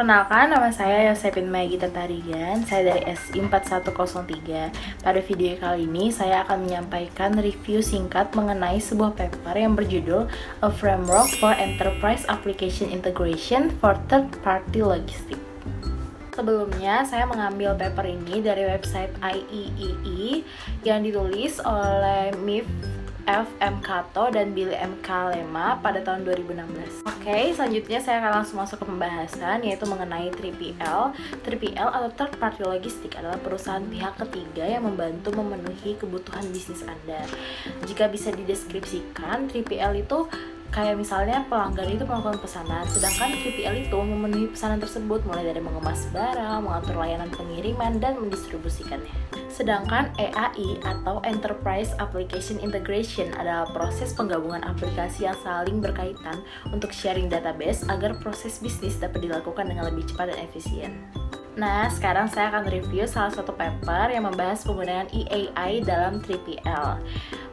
Perkenalkan, nama saya Yosepin Magita Tarigan. Saya dari SI 4103. Pada video kali ini, saya akan menyampaikan review singkat mengenai sebuah paper yang berjudul A Framework for Enterprise Application Integration for Third-Party Logistics. Sebelumnya, saya mengambil paper ini dari website IEEE yang ditulis oleh MIF F. M. Kato dan Billy M. Kalema pada tahun 2016. Oke, selanjutnya saya akan langsung masuk ke pembahasan, yaitu mengenai 3PL. 3PL atau Third Party Logistics adalah perusahaan pihak ketiga yang membantu memenuhi kebutuhan bisnis Anda. Jika bisa dideskripsikan, 3PL itu kayak misalnya pelanggan itu melakukan pesanan, sedangkan 3PL itu memenuhi pesanan tersebut mulai dari mengemas barang, mengatur layanan pengiriman, dan mendistribusikannya. Sedangkan EAI atau Enterprise Application Integration adalah proses penggabungan aplikasi yang saling berkaitan untuk sharing database agar proses bisnis dapat dilakukan dengan lebih cepat dan efisien. Nah, sekarang saya akan review salah satu paper yang membahas penggunaan EAI dalam 3PL.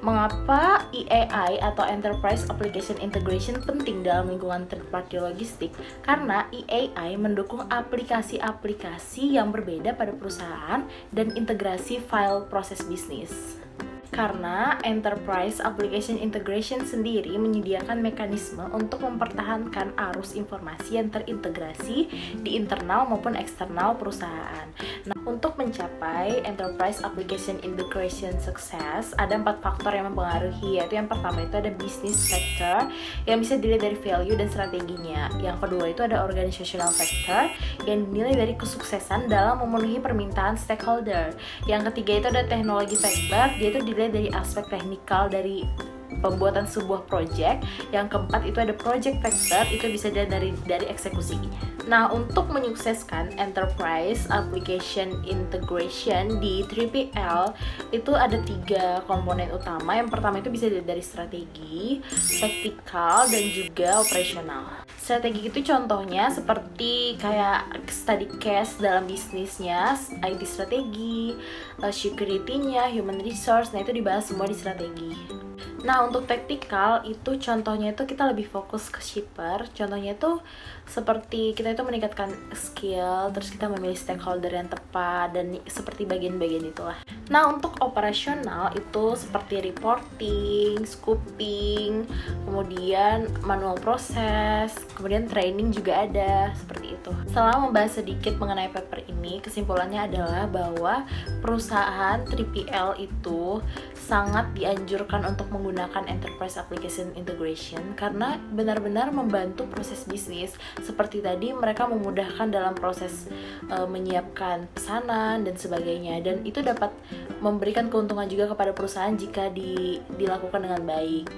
Mengapa EAI atau Enterprise Application Integration penting dalam lingkungan third-party logistik? Karena EAI mendukung aplikasi-aplikasi yang berbeda pada perusahaan dan integrasi file proses bisnis. Karena Enterprise Application Integration sendiri menyediakan mekanisme untuk mempertahankan arus informasi yang terintegrasi di internal maupun eksternal perusahaan. Nah, untuk mencapai Enterprise Application Integration sukses, ada 4 faktor yang mempengaruhi, yaitu yang pertama itu ada business factor yang bisa dilihat dari value dan strateginya. Yang kedua itu ada organizational factor yang dinilai dari kesuksesan dalam memenuhi permintaan stakeholder. Yang ketiga itu ada teknologi factor, dia itu dilihat dari aspek teknikal dari pembuatan sebuah project. Yang keempat itu ada project factor, itu bisa dilihat dari eksekusinya. Nah, untuk menyukseskan Enterprise Application Integration di 3PL itu ada 3 komponen utama. Yang pertama itu bisa dilihat dari strategi, taktikal, dan juga operasional. Strategi itu contohnya seperti kayak study case dalam bisnisnya, IT strategi, security-nya, human resource, nah itu dibahas semua di strategi. Nah, untuk taktikal itu contohnya itu kita lebih fokus ke shipper. Contohnya itu seperti kita itu meningkatkan skill, terus kita memilih stakeholder yang tepat, dan seperti bagian-bagian itulah. Nah, untuk operasional itu seperti reporting, scoping, kemudian manual proses, kemudian training juga ada, seperti itu. Setelah membahas sedikit mengenai paper ini, kesimpulannya adalah bahwa perusahaan 3PL itu sangat dianjurkan untuk menggunakan Enterprise Application Integration karena benar-benar membantu proses bisnis. Seperti tadi, mereka memudahkan dalam proses menyiapkan pesanan dan sebagainya, dan itu dapat memberikan keuntungan juga kepada perusahaan jika dilakukan dengan baik.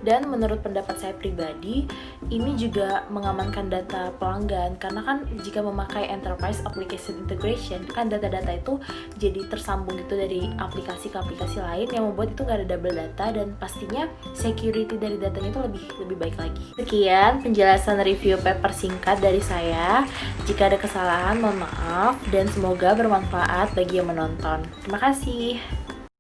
Dan menurut pendapat saya pribadi, ini juga mengamankan data pelanggan, karena kan jika memakai Enterprise Application Integration kan data-data itu jadi tersambung gitu dari aplikasi ke aplikasi lain, yang membuat itu nggak ada double data, dan pastinya security dari datanya itu lebih baik lagi. Sekian penjelasan review paper singkat dari saya. Jika ada kesalahan mohon maaf, dan semoga bermanfaat bagi yang menonton. Terima kasih.